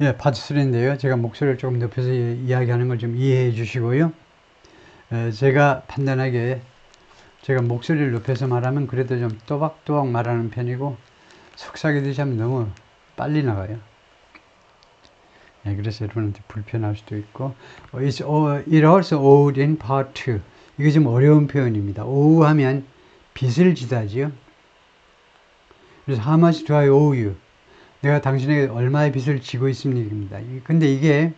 예, 파트 3인데요. 제가 목소리를 조금 높여서 이야기하는 걸 좀 이해해 주시고요. 제가 판단하기에 제가 목소리를 높여서 말하면 그래도 좀 또박또박 말하는 편이고 속삭이듯이 하면 너무 빨리 나가요. 예, 그래서 여러분한테 불편할 수도 있고 it also owed in part 2. 이게 좀 어려운 표현입니다. owe 하면 빚을 지다지요. 그래서 how much do I owe you? 내가 당신에게 얼마의 빚을 지고 있습니다. 근데 이게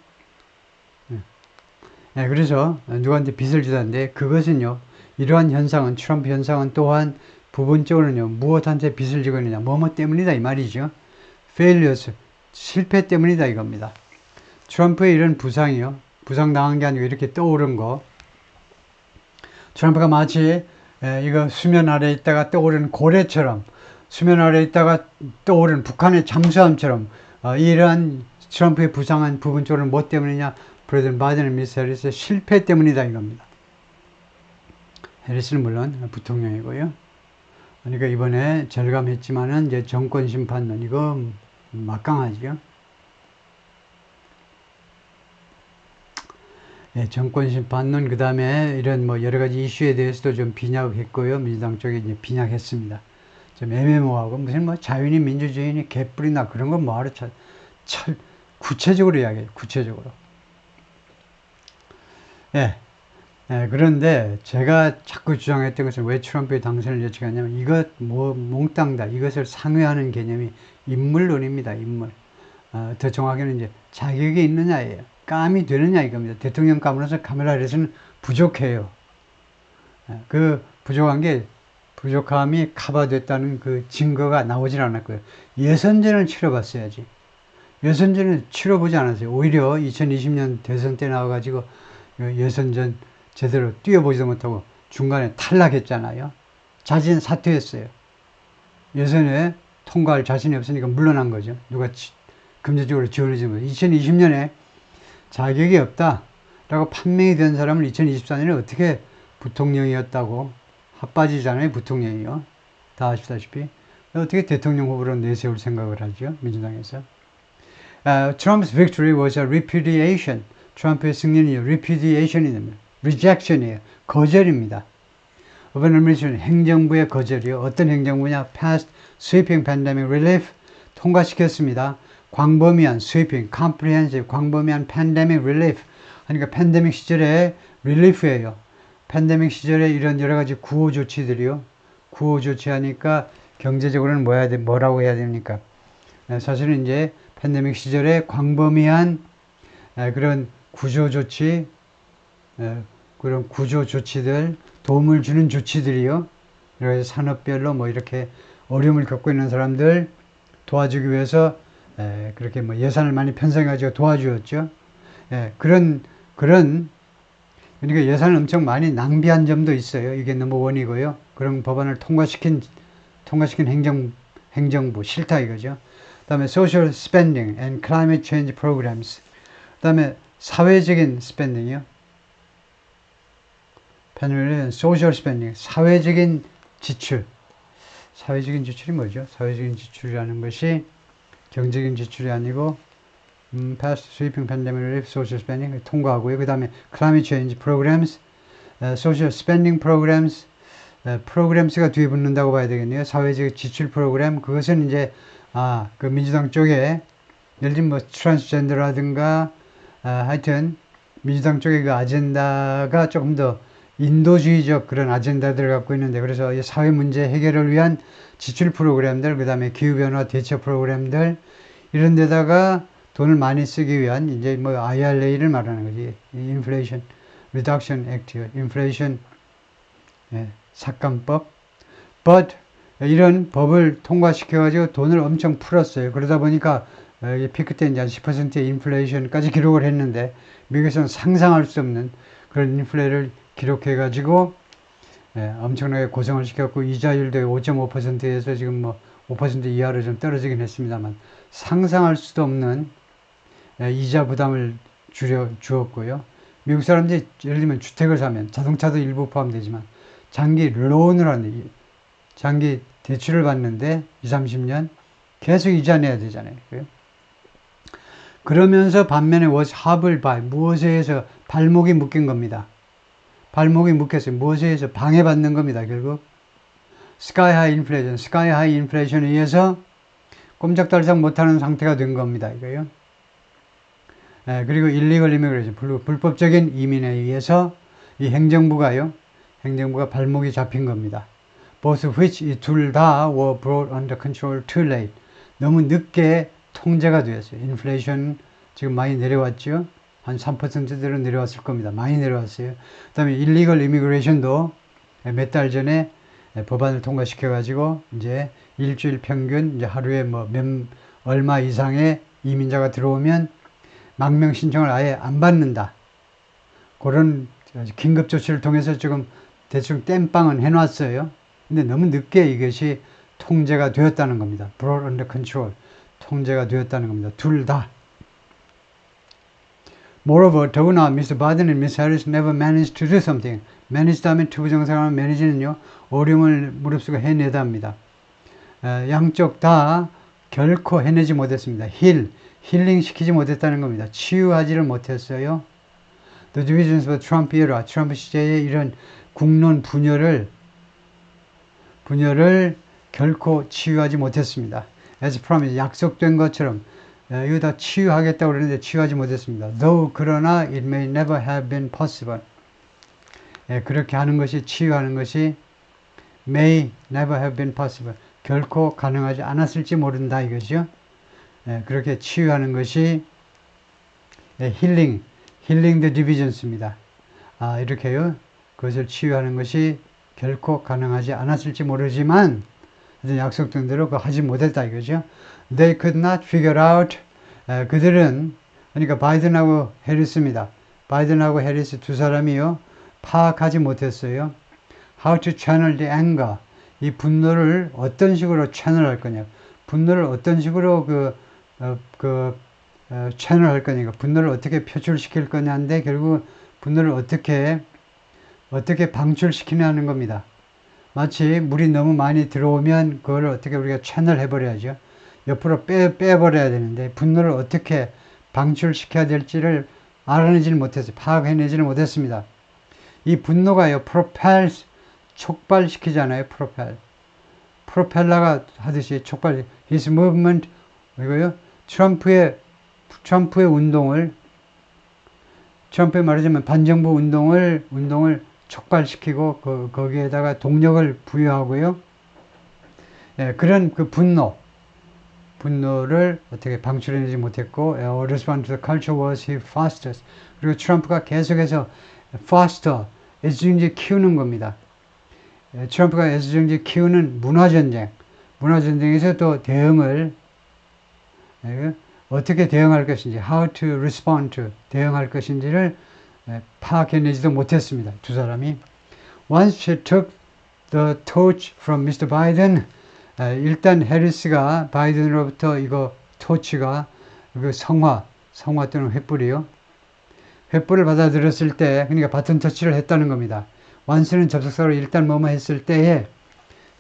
그래서 누구한테 빚을 주다는데 그것은요, 이러한 현상은, 트럼프 현상은 또한 부분적으로는요, 무엇한테 빚을 지고 있느냐, 뭐뭐 때문이다 이 말이죠. failures, 실패 때문이다 이겁니다. 트럼프의 이런 부상이요, 부상당한 게 아니고 이렇게 떠오른 거, 트럼프가 마치 이거 수면 아래 있다가 떠오르는 고래처럼, 수면 아래 있다가 떠오르는 북한의 잠수함처럼 이러한 트럼프의 부상한 부분적으로 뭐 때문이냐, 프레sident 바이든 미스 해리스의 실패 때문이다 이겁니다. 해리스는 물론 부통령이고요. 그러니까 이번에 절감했지만은 이제 정권 심판론 이거 막강하죠. 예, 정권 심판론 그 다음에 이런 뭐 여러 가지 이슈에 대해서도 좀 빈약했고요. 민주당 쪽에 이제 빈약했습니다. 좀 애매모호하고 무슨 뭐 자유니 민주주의니 개뿔이나 그런 건 뭐하러 구체적으로 이야기해요. 구체적으로. 예. 그런데 제가 자꾸 주장했던 것은 왜 트럼프의 당선을 예측하냐면 이것 뭐 몽땅 다 이것을 상회하는 개념이 인물론입니다. 인물. 더 정확히는 이제 자격이 있느냐예요. 감이 되느냐 이겁니다. 대통령감으로서 카멜라 해리스는 부족해요. 그 부족한 게 부족함이 커버됐다는 그 증거가 나오질 않았고요. 예선전을 치러봤어야지. 예선전을 치러보지 않았어요. 오히려 2020년 대선 때 나와가지고 예선전 제대로 뛰어보지도 못하고 중간에 탈락했잖아요. 사퇴했어요. 예선에 통과할 자신이 없으니까 물러난 거죠. 누가 금전적으로 지원해주면 2020년에 자격이 없다라고 판명이 된 사람을 2024년에 어떻게 부통령이었다고 핫바지잖아요. 부통령이요. 다 아시다시피 어떻게 대통령 후보로 내세울 생각을 하죠. 민주당에서. Trump's victory was a repudiation. 트럼프의 승리는 repudiation입니다. rejection이에요. 거절입니다. of an administration, 행정부의 거절이요. 어떤 행정부냐? passed sweeping pandemic relief, 통과시켰습니다. 광범위한 sweeping, comprehensive, 광범위한 pandemic relief, 그러니까 팬데믹 시절에 relief예요. 팬데믹 시절에 이런 여러 가지 구호 조치들이요. 구호 조치하니까 경제적으로는 뭐라고 해야 됩니까? 사실은 이제 팬데믹 시절에 광범위한 그런 구조 조치, 그런 구조 조치들, 도움을 주는 조치들이요. 여러 가지 산업별로 뭐 이렇게 어려움을 겪고 있는 사람들 도와주기 위해서 그렇게 뭐 예산을 많이 편성해가지고 도와주었죠. 그러니까 예산을 엄청 많이 낭비한 점도 있어요. 이게 넘버 원이고요. 그런 법안을 통과시킨 행정부 싫다 이거죠. 그 다음에 social spending and climate change programs. 그 다음에 사회적인 spending이요. 패널은 social spending, 사회적인 지출. 사회적인 지출이 뭐죠? 사회적인 지출이라는 것이 경제적인 지출이 아니고 past sweeping pandemic relief, social spending 통과하고요. 그 다음에 climate change programs, social spending programs, programs가 뒤에 붙는다고 봐야 되겠네요. 사회적 지출 프로그램, 그것은 이제 그 민주당 쪽에 예를 들면 뭐 트랜스젠더라든가 하여튼 민주당 쪽의 그 아젠다가 조금 더 인도주의적 그런 아젠다들을 갖고 있는데, 그래서 이 사회 문제 해결을 위한 지출 프로그램들, 그 다음에 기후변화 대처 프로그램들, 이런 데다가 돈을 많이 쓰기 위한 이제 뭐 IRA를 말하는 거지. Inflation Reduction Act요. 인플레이션 삭감법. But 이런 법을 통과시켜가지고 돈을 엄청 풀었어요. 그러다 보니까 피크 때 이제 한 10%의 인플레이션까지 기록을 했는데, 미국에서는 상상할 수 없는 그런 인플레를 기록해가지고 엄청나게 고생을 시켰고, 이자율도 5.5%에서 지금 뭐 5% 이하로 좀 떨어지긴 했습니다만 상상할 수도 없는 이자 부담을 주었고요. 미국 사람들이 예를 들면 주택을 사면, 자동차도 일부 포함되지만 장기 론을 하는데, 장기 대출을 받는데 20, 30년 계속 이자 내야 되잖아요. 그러면서 반면에 was hobbled by 무엇에 의해서 발목이 묶인 겁니다. 발목이 묶였어요. 무엇에 의해서 방해받는 겁니다. 결국 sky high inflation, sky high inflation에 의해서 꼼짝달싹 못하는 상태가 된 겁니다. 이거요. 그리고 illegal immigration, 불법적인 이민에 의해서 이 행정부가 발목이 잡힌 겁니다. Both of which, 이 둘 다 were brought under control too late. 너무 늦게 통제가 되었어요. 인플레이션 지금 많이 내려왔죠. 한 3%대로 내려왔을 겁니다. 많이 내려왔어요. 그 다음에 illegal immigration도 몇 달 전에 법안을 통과시켜가지고 이제 일주일 평균 이제 하루에 뭐 얼마 이상의 이민자가 들어오면 망명 신청을 아예 안 받는다. 그런 긴급 조치를 통해서 지금 대충 땜빵은 해놨어요. 근데 너무 늦게 이것이 통제가 되었다는 겁니다. brought under control. 통제가 되었다는 겁니다. 둘 다. Moreover, 더구나 Mr. Biden and Ms. Harris never managed to do something. managed 하면 투부정사하면 manage는요. 어려움을 무릅쓰고 해내다 합니다. 양쪽 다 결코 해내지 못했습니다. 힐링 시키지 못했다는 겁니다. 치유하지를 못했어요. The divisions of Trump era, 트럼프 시대의 이런 국론 분열을 결코 치유하지 못했습니다. As promised, 약속된 것처럼 이거 다 치유하겠다고 그러는데 치유하지 못했습니다. Though, 그러나 it may never have been possible. 그렇게 하는 것이, 치유하는 것이 may never have been possible. 결코 가능하지 않았을지 모른다 이것이요. 그렇게 치유하는 것이 healing the divisions입니다. 이렇게요. 그것을 치유하는 것이 결코 가능하지 않았을지 모르지만 약속된 대로 그거 하지 못했다 이거죠. They could not figure out. 그들은 그러니까 바이든하고 해리스입니다. 바이든하고 해리스 두 사람이요. 파악하지 못했어요. How to channel the anger. 이 분노를 어떤 식으로 채널할 거냐. 분노를 어떤 식으로 채널할 거냐. 분노를 어떻게 표출시킬 거냐인데 결국 분노를 어떻게 방출시키냐는 겁니다. 마치 물이 너무 많이 들어오면 그걸 어떻게 우리가 채널 해버려야죠. 옆으로 빼버려야 되는데 분노를 어떻게 방출시켜야 될지를 알아내지를 못했어요. 파악해내지를 못했습니다. 이 분노가요. 촉발시키잖아요. 프로펠러가 하듯이 촉발. His movement 이거요. 트럼프의 운동을 트럼프의 말하자면 반정부 운동을 촉발시키고 거기에다가 동력을 부여하고요. 그런 그 분노를 어떻게 방출해내지 못했고 respond to the culture was he fastest. 그리고 트럼프가 계속해서 faster, 애지중지 키우는 겁니다. 트럼프가 애지중지 키우는 문화전쟁에서 또 대응을 어떻게 대응할 것인지 how to respond to 대응할 것인지를 파악해내지도 못했습니다. 두 사람이. Once she took the torch from Mr. Biden, 일단 해리스가 바이든으로부터 이거 토치가 그 성화 또는 횃불이요. 횃불을 받아들였을 때, 그러니까 바튼 터치를 했다는 겁니다. once는 접속사로 일단 뭐뭐 했을 때에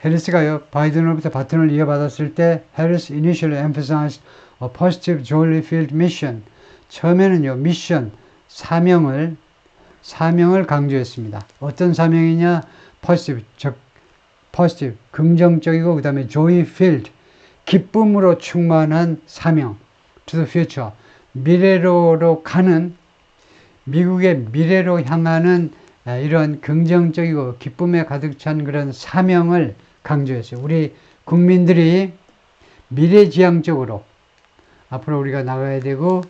해리스가요 바이든으로부터 바튼을 이어받았을 때 Harris initially emphasized a positive jointly filled mission. 처음에는요 미션 사명을 강조했습니다. 어떤 사명이냐? positive, 긍정적이고 그 다음에 joy filled, 기쁨으로 충만한 사명. to the future, 미래로 가는, 미국의 미래로 향하는 이런 긍정적이고 기쁨에 가득 찬 그런 사명을 강조했어요. 우리 국민들이 미래지향적으로 앞으로 우리가 나가야 되고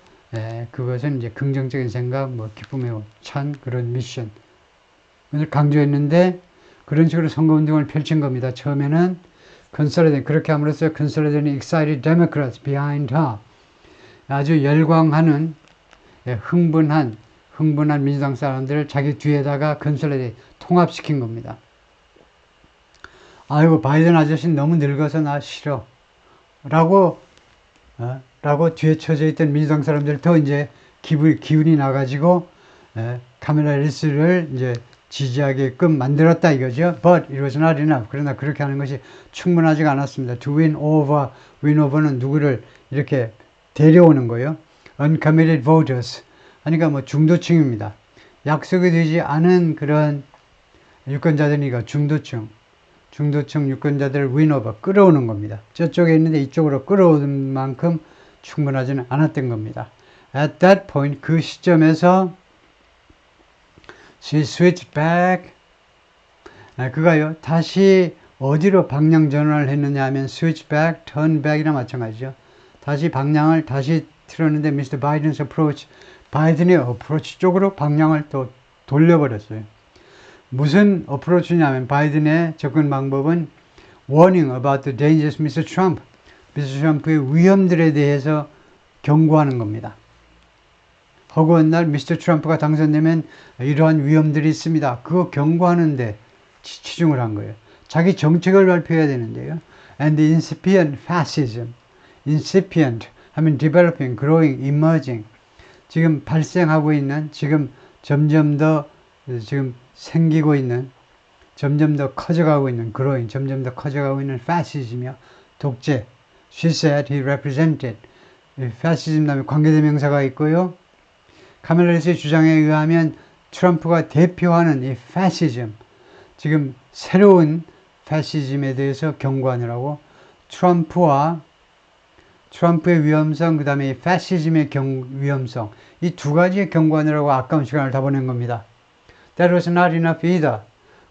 그것은 이제 긍정적인 생각, 기쁨에 찬 그런 미션을 강조했는데 그런 식으로 선거운동을 펼친 겁니다. 처음에는 그렇게 함으로써 consolidate excited Democrats behind her. 아주 열광하는 흥분한 민주당 사람들을 자기 뒤에다가 consolidate 통합시킨 겁니다. 아이고 바이든 아저씨 너무 늙어서 나 싫어. 라고 뒤에 쳐져 있던 민주당 사람들 더 이제 기운이 나가지고 카멜라 해리스를 이제 지지하게끔 만들었다 이거죠. But it was not enough. 그러나 그렇게 하는 것이 충분하지가 않았습니다. To win over는 누구를 이렇게 데려오는 거예요. uncommitted voters. 그러니까 뭐 중도층입니다. 약속이 되지 않은 그런 유권자들이니까 중도층 유권자들을 win over, 끌어오는 겁니다. 저쪽에 있는데 이쪽으로 끌어오는 만큼 충분하지는 않았던 겁니다. At that point, 그 시점에서 she switched back. 그가요, 다시 어디로 방향 전환을 했느냐 하면 switch back, turn back이나 마찬가지죠. 다시 방향을 다시 틀었는데 Mr. Biden's approach, 바이든의 approach 쪽으로 방향을 또 돌려버렸어요. 무슨 어프로치냐면 바이든의 접근 방법은 warning about the dangers Mr. Trump, Mr. Trump의 위험들에 대해서 경고하는 겁니다. 허구한 날 Mr. Trump가 당선되면 이러한 위험들이 있습니다. 그거 경고하는데 치중을 한 거예요. 자기 정책을 발표해야 되는데요. And the incipient fascism, incipient 하면 developing, growing, emerging, 지금 발생하고 있는, 지금 점점 더 지금 생기고 있는, 점점 더 커져가고 있는 growing, 점점 더 커져가고 있는 fascism이요, 독재. She said he represented. fascism 다음에 관계대명사가 있고요. 카멜라 해리스의 주장에 의하면 트럼프가 대표하는 이 fascism, 지금 새로운 패시즘에 대해서 경고하느라고 트럼프의 위험성, 그 다음에 패시즘의 위험성, 이 두 가지의 경고하느라고 아까운 시간을 다 보낸 겁니다. That was not enough either.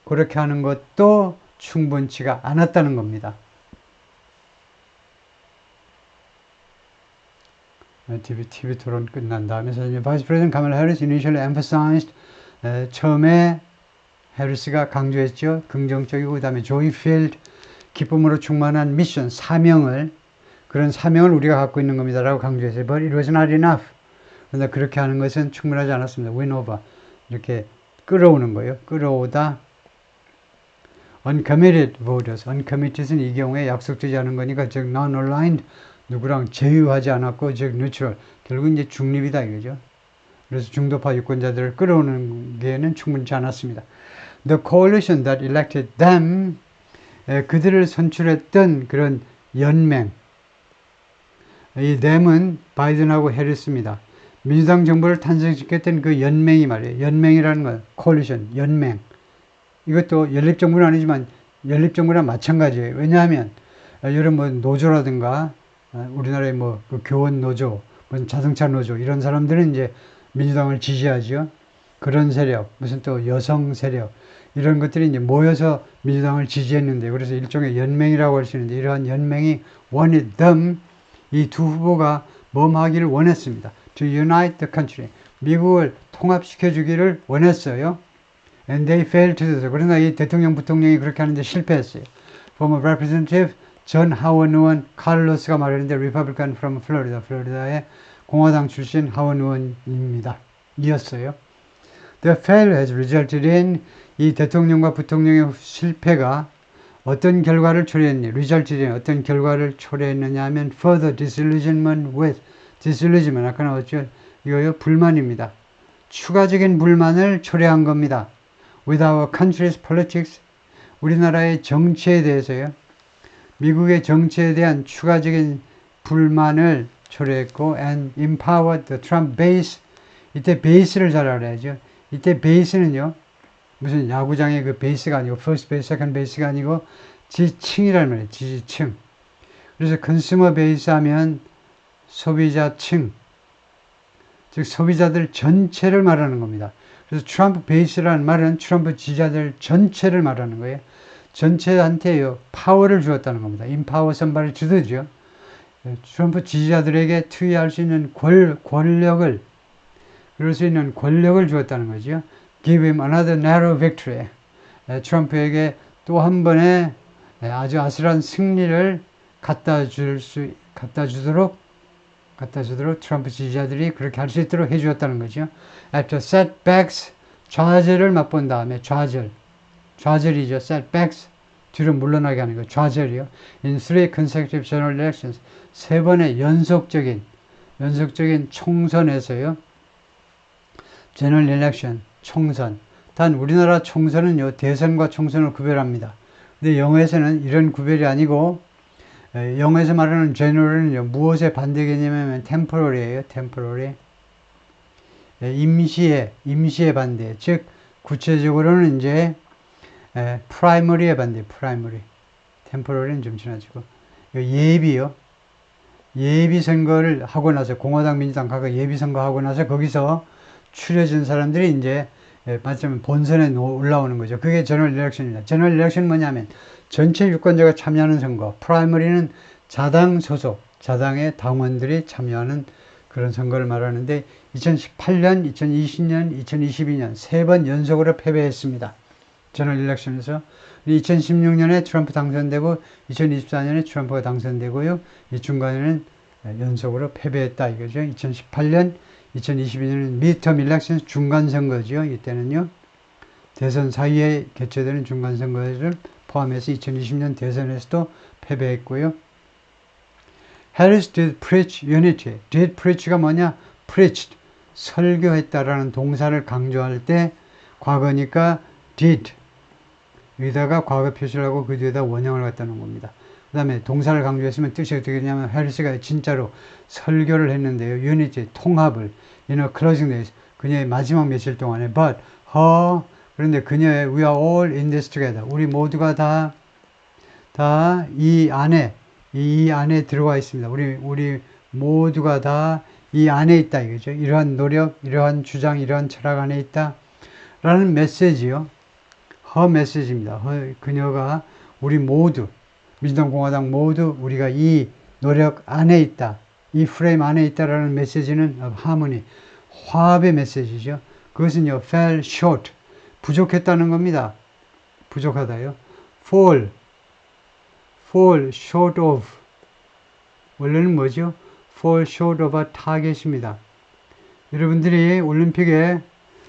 그렇게 하는 것도 충분치가 않았다는 겁니다. TV 토론 끝난 다음에 Vice President Kamala Harris initially emphasized, 처음에 해리스가 강조했죠. 긍정적이고 그 다음에 joy filled, 기쁨으로 충만한 미션, 사명을, 그런 사명을 우리가 갖고 있는 겁니다 라고 강조했어요. But it was not enough. 그런데 그렇게 하는 것은 충분하지 않았습니다. win over, 이렇게 끌어오는 거예요. 끌어오다. uncommitted voters, uncommitted은 이 경우에 약속되지 않은 거니까, 즉 non-aligned, 누구랑 제휴하지 않았고, 즉 neutral, 결국 이제 중립이다 이거죠. 그래서 중도파 유권자들을 끌어오는 게는 충분치 않았습니다. The coalition that elected them, 그들을 선출했던 그런 연맹, 이 them은 바이든하고 해리스입니다. 민주당 정부를 탄생시켰던 그 연맹이 말이에요. 연맹이라는 건 coalition, 연맹. 이것도 연립정부는 아니지만 연립정부랑 마찬가지예요. 왜냐하면 여러분 뭐 노조라든가 우리나라의 뭐 그 교원 노조, 자동차 노조, 이런 사람들은 이제 민주당을 지지하죠. 그런 세력, 무슨 또 여성 세력, 이런 것들이 이제 모여서 민주당을 지지했는데, 그래서 일종의 연맹이라고 할 수 있는데, 이러한 연맹이 wanted them, 이 두 후보가 뭐하기를 원했습니다. To unite the country, 미국을 통합시켜 주기를 원했어요. And they failed to do so. 그러나 이 대통령, 부통령이 그렇게 하는데 실패했어요. Former Representative 전 하원 의원 카를로스가 말했는데, Republican from Florida, 플로리다의 공화당 출신 하원 의원입니다. 이었어요. The failure has resulted in, 이 대통령과 부통령의 실패가 어떤 결과를 초래했니? resulted in, 어떤 결과를 초래했느냐 하면 further disillusionment with, disillusionment, 아까 나왔죠? 이거요, 불만입니다. 추가적인 불만을 초래한 겁니다. With our country's politics, 우리나라의 정치에 대해서요. 미국의 정치에 대한 추가적인 불만을 초래했고, and empowered the Trump base, 이때 베이스를 잘 알아야죠. 이때 베이스는요, 무슨 야구장의 그 베이스가 아니고, first base, second base가 아니고, 지층이라는 말이에요. 지지층. 그래서 consumer base 하면 소비자층, 즉 소비자들 전체를 말하는 겁니다. 그래서 트럼프 베이스라는 말은 트럼프 지지자들 전체를 말하는 거예요. 전체한테요, 파워를 주었다는 겁니다. empower somebody to do죠. 트럼프 지지자들에게 투여할 수 있는 권력을, 그럴 수 있는 권력을 주었다는 거죠. Give him another narrow victory. 트럼프에게 또 한 번의 아주 아슬한 승리를 갖다 주도록 트럼프 지지자들이 그렇게 할 수 있도록 해주었다는 거죠. After setbacks, 좌절을 맛본 다음에, 좌절이죠. setbacks, 뒤로 물러나게 하는 거, 좌절이요. In 3 consecutive general elections, 3번의 연속적인 총선에서요. general election, 총선. 단 우리나라 총선은요, 대선과 총선을 구별합니다. 근데 영어에서는 이런 구별이 아니고, 영어에서 말하는 general은요, 무엇의 반대 개념이냐면 temporary예요. temporary. 임시의 반대. 즉, 구체적으로는 이제 primary의 반대, primary. temporary는 좀 지나치고. 예비요. 예비 선거를 하고 나서, 공화당, 민주당 각각 예비 선거하고 나서 거기서 추려진 사람들이 이제 말하자면 본선에 올라오는 거죠. 그게 제너럴 일렉션입니다. 제너럴 일렉션은 뭐냐면 전체 유권자가 참여하는 선거, 프라이머리는 자당 소속, 자당의 당원들이 참여하는 그런 선거를 말하는데 2018년, 2020년, 2022년 세 번 연속으로 패배했습니다. 제너럴 일렉션에서 2016년에 트럼프 당선되고 2024년에 트럼프가 당선되고요. 이 중간에는 연속으로 패배했다 이거죠. 2018년, 2022년은 미드텀 일렉션 중간 선거죠. 이때는요. 대선 사이에 개최되는 중간 선거를 포함해서 2020년 대선에서도 패배했고요. Harris did preach unity. did preach가 뭐냐? preached. 설교했다라는 동사를 강조할 때 과거니까 did. 여기다가 과거 표시를 하고 그 뒤에다 원형을 갖다 놓은 겁니다. 그 다음에 동사를 강조했으면 뜻이 어떻게 되냐면 해리스가 진짜로 설교를 했는데요. unity, 통합을 in a closing days. 그녀의 마지막 며칠 동안에 but her 그런데 그녀의 we are all in this together. 우리 모두가 다 이 안에 들어와 있습니다. 우리 모두가 다 이 안에 있다 이거죠. 이러한 노력, 이러한 주장, 이러한 철학 안에 있다 라는 메시지요. her 메시지입니다. 그녀가 우리 모두 민주당 공화당 모두 우리가 이 노력 안에 있다. 이 프레임 안에 있다라는 메시지는 harmony, 화합의 메시지죠. 그것은요, fell short, 부족했다는 겁니다. 부족하다요. fall short of, 원래는 뭐죠? fall short of a target입니다. 여러분들이 올림픽에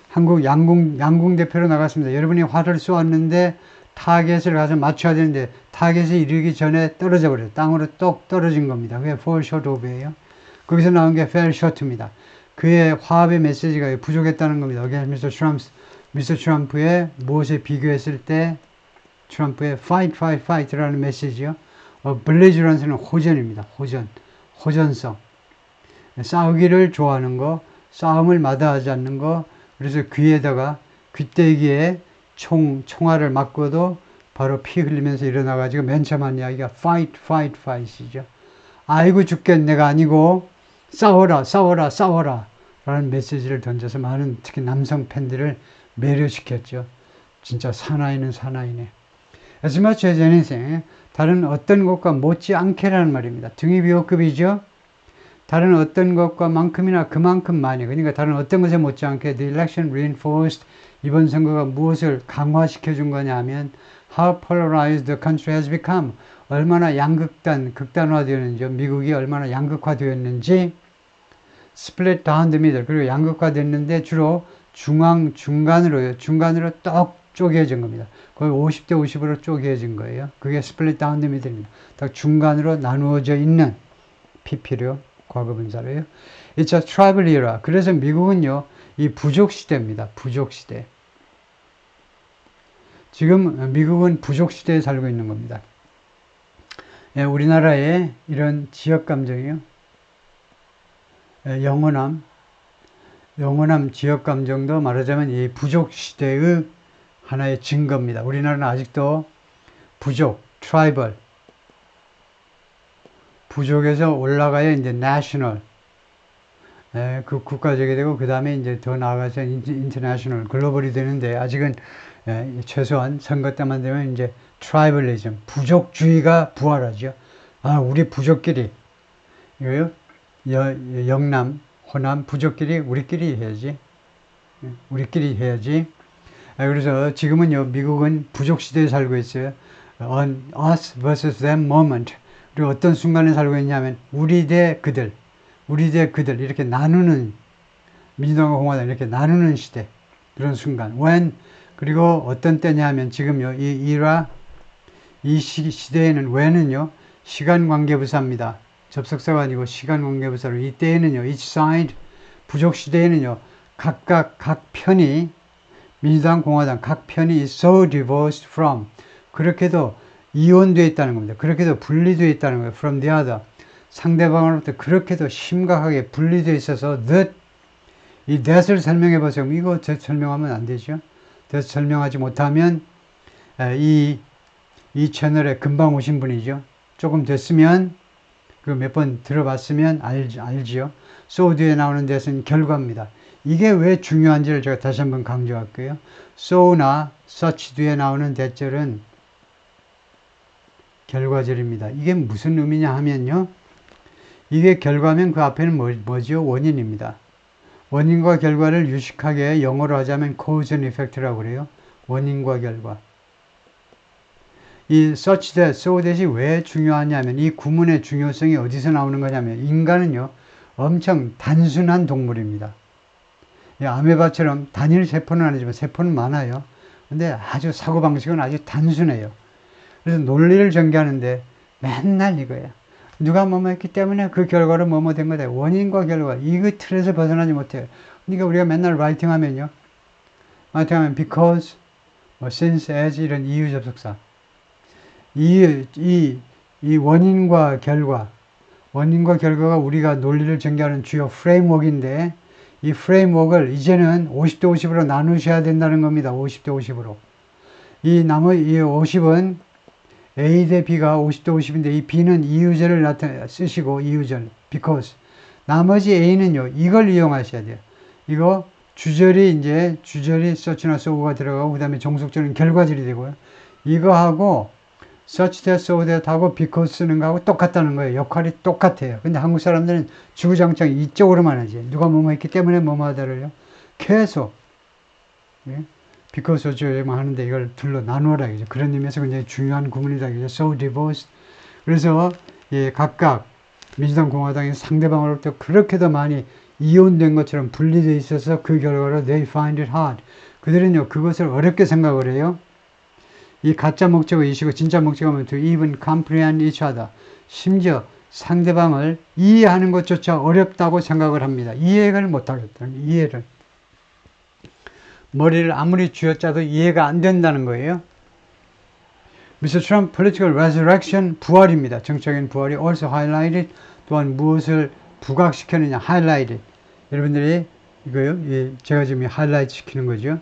한국 양궁 대표로 나갔습니다. 여러분이 활을 쏘았는데 타겟을 가서 맞춰야 되는데 타겟에 이르기 전에 떨어져 버려요. 땅으로 똑 떨어진 겁니다. 그게 fall short of예요. 거기서 나온 게 fell short입니다. 그의 화합의 메시지가 부족했다는 겁니다. 미스터 트럼프의 무엇에 비교했을 때 트럼프의 fight라는 메시지요. belligerence는 호전입니다. 호전성. 싸우기를 좋아하는 거, 싸움을 마다하지 않는 거. 그래서 귀에다가 귀때기에 총알을 맞고도 바로 피 흘리면서 일어나가지고 맨 처음 한 이야기가 fight이죠. 아이고 죽겠네가 아니고 싸워라 라는 메시지를 던져서 많은 특히 남성 팬들을 매료시켰죠. 진짜 사나이는 사나이네. As much as anything, 다른 어떤 것과 못지않게라는 말입니다. 등위비호급이죠. 다른 어떤 것과 만큼이나 그만큼 많이, 그러니까 다른 어떤 것에 못지않게 the election reinforced, 이번 선거가 무엇을 강화시켜 준 거냐 하면 how polarized the country has become, 얼마나 극단화되었는지, 미국이 얼마나 양극화되었는지, split down the middle, 그리고 양극화됐는데 주로 중간으로 떡 쪼개진 겁니다. 거의 50대 50으로 쪼개진 거예요. 그게 split down the middle입니다. 딱 중간으로 나누어져 있는 PP료, 과거분사로요. It's a tribal era. 그래서 미국은요, 이 부족시대입니다. 부족시대. 지금 미국은 부족시대에 살고 있는 겁니다. 예, 우리나라의 이런 지역감정이요. 영원함 지역감정도 말하자면 이 부족시대의 하나의 증거입니다. 우리나라는 아직도 부족, 트라이벌, 부족에서 올라가야 이제 national, 그 국가적이 되고 그 다음에 이제 더 나아가서 international, 글로벌이 되는데 아직은 최소한 선거 때만 되면 이제 트라이벌리즘, 부족주의가 부활하죠. 아, 우리 부족끼리 이거요. 영남, 호남, 부족끼리 우리끼리 해야지. 그래서 지금은요, 미국은 부족 시대에 살고 있어요. On us versus them moment. 그리고 어떤 순간에 살고 있냐면 우리 대 그들 이렇게 나누는, 민주당과 공화당 이렇게 나누는 시대, 그런 순간. when, 그리고 어떤 때냐 하면 지금요, 이 시대에는 when은요, 시간관계부사입니다. 접속사가 아니고 시간관계부사로, 이때에는요, each side, 부족 시대에는요, 각 편이, 민주당 공화당 각 편이 so divorced from, 그렇게도 이혼되어 있다는 겁니다. 그렇게도 분리되어 있다는 거예요. from the other. 상대방으로부터 그렇게도 심각하게 분리되어 있어서 that, 이 that을 설명해 보세요. 이거 설명하면 안 되죠. that 설명하지 못하면 이 채널에 금방 오신 분이죠. 조금 됐으면 그 몇 번 들어봤으면 알지요. so 뒤에 나오는 that은 결과입니다. 이게 왜 중요한지를 제가 다시 한번 강조할게요. so나 such 뒤에 나오는 that절은 결과절입니다. 이게 무슨 의미냐 하면요. 이게 결과면 그 앞에는 뭐죠? 원인입니다. 원인과 결과를 유식하게 영어로 하자면 cause and effect라고 그래요. 원인과 결과. 이 such that, so that이 왜 중요하냐면 이 구문의 중요성이 어디서 나오는 거냐면 인간은요. 엄청 단순한 동물입니다. 아메바처럼 단일 세포는 아니지만 세포는 많아요. 근데 아주 사고방식은 아주 단순해요. 그래서 논리를 전개하는데 맨날 이거예요. 누가 뭐뭐 했기 때문에 그 결과로 뭐뭐 된 거다. 원인과 결과. 이거 틀에서 벗어나지 못해요. 그러니까 우리가 맨날 라이팅 하면요. 라이팅 하면 because, since, as 이런 이유 접속사. 이 원인과 결과가 우리가 논리를 전개하는 주요 프레임워크인데 이 프레임워크를 이제는 50대 50으로 나누셔야 된다는 겁니다. 50대 50으로. 이 50은 A 대 B가 50대 50인데 이 B는 이유절을 쓰시고 이유절 because 나머지 A는요 이걸 이용하셔야 돼요. 이거 주절이 such나 so가 들어가고 그 다음에 종속절은 결과절이 되고요. 이거하고 such that, so that 하고 because 쓰는 거하고 똑같다는 거예요. 역할이 똑같아요. 근데 한국 사람들은 주구장창 이쪽으로만 하지. 누가 뭐뭐 했기 때문에 뭐뭐 하다를요. 계속 예? because 어쩌고만 하는데 이걸 둘로 나누어라. 그런 의미에서 굉장히 중요한 구문이다. so divorced. 그래서 예, 각각 민주당 공화당이 상대방으로부터 그렇게도 많이 이혼된 것처럼 분리되어 있어서 그 결과로 they find it hard. 그들은요 그것을 어렵게 생각을 해요. 이 가짜 목적어 이시고 진짜 목적어면 to even comprehend each other. 심지어 상대방을 이해하는 것조차 어렵다고 생각을 합니다. 이해를 못하겠다는 이해를. 머리를 아무리 쥐어짜도 이해가 안 된다는 거예요. Mr. Trump political resurrection 부활입니다. 정적인 부활이 also highlighted 또한 무엇을 부각시켰느냐 highlighted. 여러분들이 이거요. 예, 제가 지금 하이라이트 시키는 거죠.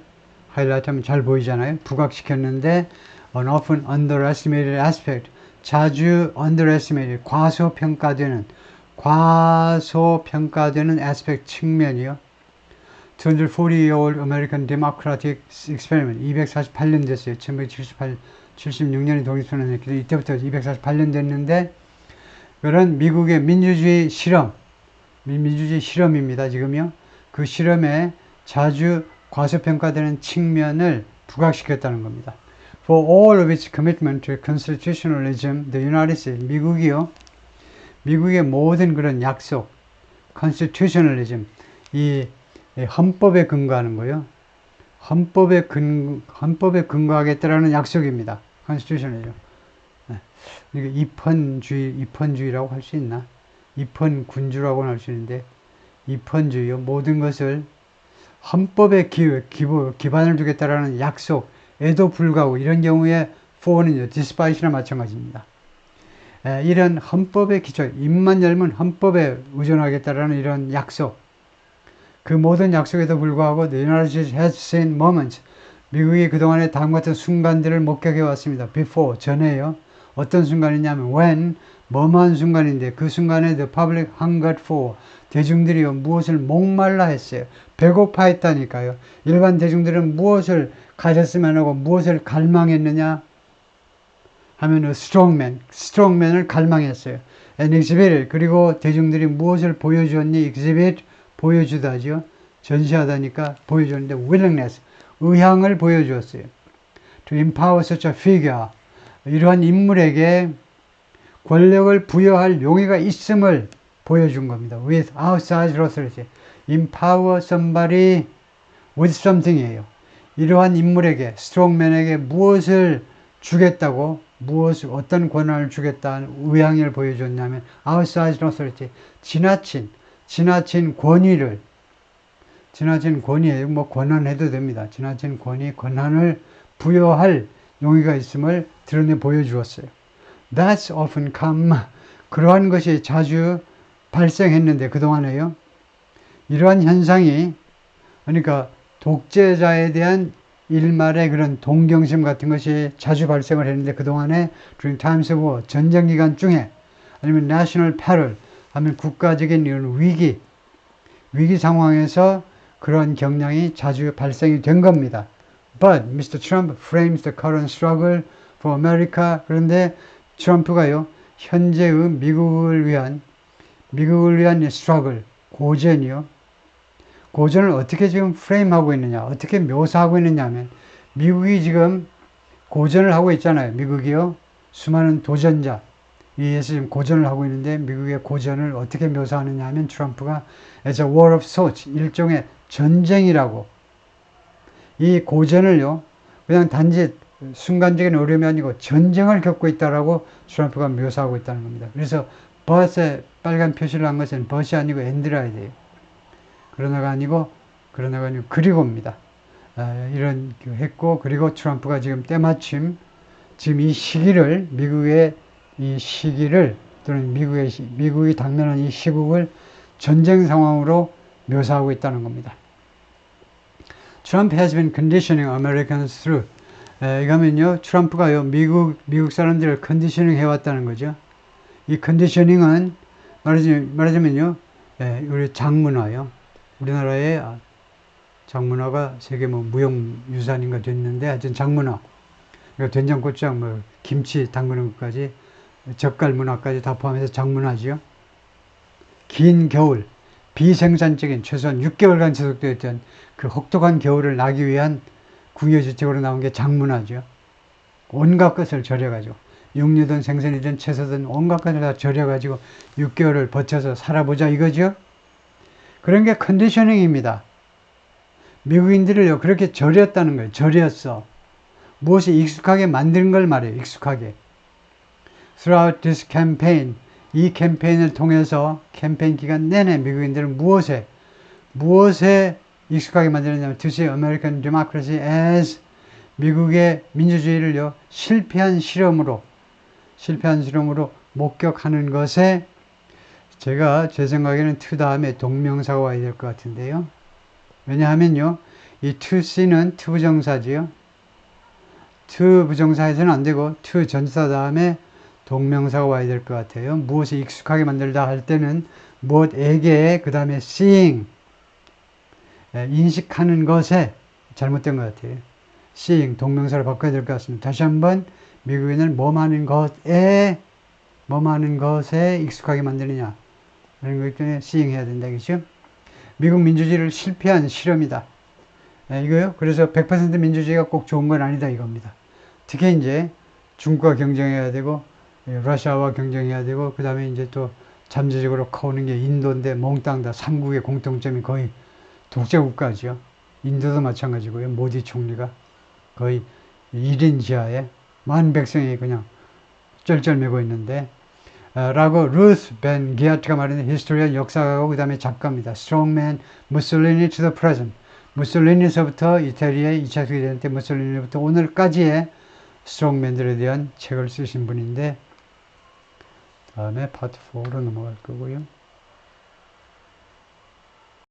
하이라이트 하면 잘 보이잖아요. 부각시켰는데 an often underestimated aspect. 자주 underestimated 과소평가되는 aspect 측면이요. 240-year-old American Democratic Experiment 248년 됐어요. 76년에 독립선언했기 때문에 이때부터 248년 됐는데 그런 미국의 민주주의 실험입니다. 지금요. 그 실험에 자주 과소평가되는 측면을 부각시켰다는 겁니다. For all of its commitment to constitutionalism, the United States, 미국의 모든 그런 약속, constitutionalism, 이 헌법에 근거하는 거예요. 헌법에 근거하겠다라는 약속입니다. constitutionalism. 그러니까 입헌주의라고 할 수 있나? 입헌군주라고는 할 수 있는데 입헌주의요. 모든 것을 헌법에 기반을 두겠다라는 약속에도 불구하고 이런 경우에 for는요. despite나 마찬가지입니다. 이런 헌법의 기초, 입만 열면 헌법에 의존하겠다라는 이런 약속, 그 모든 약속에도 불구하고 the United States has seen moments, 미국이 그동안에 다음과 같은 순간들을 목격해 왔습니다. before, 전에요. 어떤 순간이냐면 when, 뭐뭐한 순간인데 그 순간에 the public hungered for, 대중들이요 무엇을 목말라 했어요. 배고파 했다니까요. 일반 대중들은 무엇을 가졌으면 하고 무엇을 갈망했느냐 하면 strongman을 갈망했어요. and exhibit, 그리고 대중들이 무엇을 보여주었니? exhibit, 보여주다죠. 전시하다니까 보여주는데 willingness, 의향을 보여주었어요. to empower such a figure, 이러한 인물에게 권력을 부여할 용의가 있음을 보여준 겁니다. with outside authority, empower somebody with something이에요. 이러한 인물에게, strongman에게 무엇을 주겠다고, 어떤 권한을 주겠다는 의향을 보여줬냐면 outside authority, 지나친 권위예요. 권한 해도 됩니다. 지나친 권한을 부여할 용의가 있음을 드러내 보여주었어요. That's often come. 그러한 것이 자주 발생했는데 그동안에요. 이러한 현상이 그러니까 독재자에 대한 일말의 그런 동경심 같은 것이 자주 발생을 했는데 그동안에 during times of war, 전쟁 기간 중에 아니면 national peril 하면 국가적인 이런 위기 상황에서 그런 경향이 자주 발생이 된 겁니다. But Mr. Trump frames the current struggle for America. 그런데 트럼프가요, 현재의 미국을 위한 struggle, 고전이요. 고전을 어떻게 지금 프레임하고 있느냐, 어떻게 묘사하고 있느냐 하면 미국이 지금 고전을 하고 있잖아요. 미국이요. 수많은 도전자 위에서 지금 고전을 하고 있는데 미국의 고전을 어떻게 묘사하느냐 하면 트럼프가 as a war of sorts, 일종의 전쟁이라고. 이 고전을요. 그냥 단지 순간적인 어려움이 아니고 전쟁을 겪고 있다라고 트럼프가 묘사하고 있다는 겁니다. 그래서 but에 빨간 표시를 한 것은 but이 아니고 and라야 돼요. 그러나가 아니고 그리고입니다. 이런 했고 그리고 트럼프가 지금 때마침 지금 이 시기를 미국의 이 시기를 또는 미국이 당면한 이 시국을 전쟁 상황으로 묘사하고 있다는 겁니다. Trump has been conditioning Americans through. 이거면요, 트럼프가요, 미국 사람들을 컨디셔닝 해왔다는 거죠. 이 컨디셔닝은 말하자면요, 우리 장문화요. 우리나라의 장문화가 세계 무형유산인가 됐는데, 하여튼 장문화. 그러니까 된장고추장, 김치 담그는 것까지, 젓갈 문화까지 다 포함해서 장문화지요. 긴 겨울, 비생산적인 최소한 6개월간 지속되었던 그 혹독한 겨울을 나기 위한 궁여지책으로 나온 게 장문화죠. 온갖 것을 절여가지고 육류든 생선이든 채소든 온갖 것을 다 절여가지고 6개월을 버텨서 살아보자 이거죠. 그런 게 컨디셔닝입니다. 미국인들을요 그렇게 절였다는 거예요. 절였어. 무엇이 익숙하게 만든 걸 말해요. 익숙하게. Throughout this campaign, 이 캠페인을 통해서 캠페인 기간 내내 미국인들은 무엇에 익숙하게 만들었냐면 to see American democracy as 미국의 민주주의를요 실패한 실험으로 목격하는 것에 제가 제 생각에는 to 다음에 동명사가 와야 될 것 같은데요. 왜냐하면요 이 to see는 to 부정사지요. to 부정사에서는 안 되고 to 전치사 다음에 동명사가 와야 될 것 같아요. 무엇이 익숙하게 만들다 할 때는 무엇에게 그 다음에 seeing 인식하는 것에 잘못된 것 같아요. seeing 동명사를 바꿔야 될 것 같습니다. 다시 한번 미국인을 뭐 많은 것에 익숙하게 만드느냐 이런 것 때문에 seeing 해야 된다 그죠? 미국 민주주의를 실패한 실험이다. 이거요. 그래서 100% 민주주의가 꼭 좋은 건 아니다 이겁니다. 특히 이제 중국과 경쟁해야 되고 러시아와 경쟁해야 되고 그 다음에 이제 또 잠재적으로 커오는 게 인도인데 몽땅 다 3국의 공통점이 거의 독재국가죠. 인도도 마찬가지고요. 모디 총리가 거의 1인 지하에 만 백성이 그냥 쩔쩔매고 있는데 라고 루스 벤 기아트가 말하는 히스토리언 역사가고 그 다음에 작가입니다. Strongman, Mussolini to the present. 무솔리니서부터 이태리의 2차 세계대전 때 무솔리니부터 오늘까지의 스트롱맨들에 대한 책을 쓰신 분인데 다음에 파트 4로 넘어갈 거고요.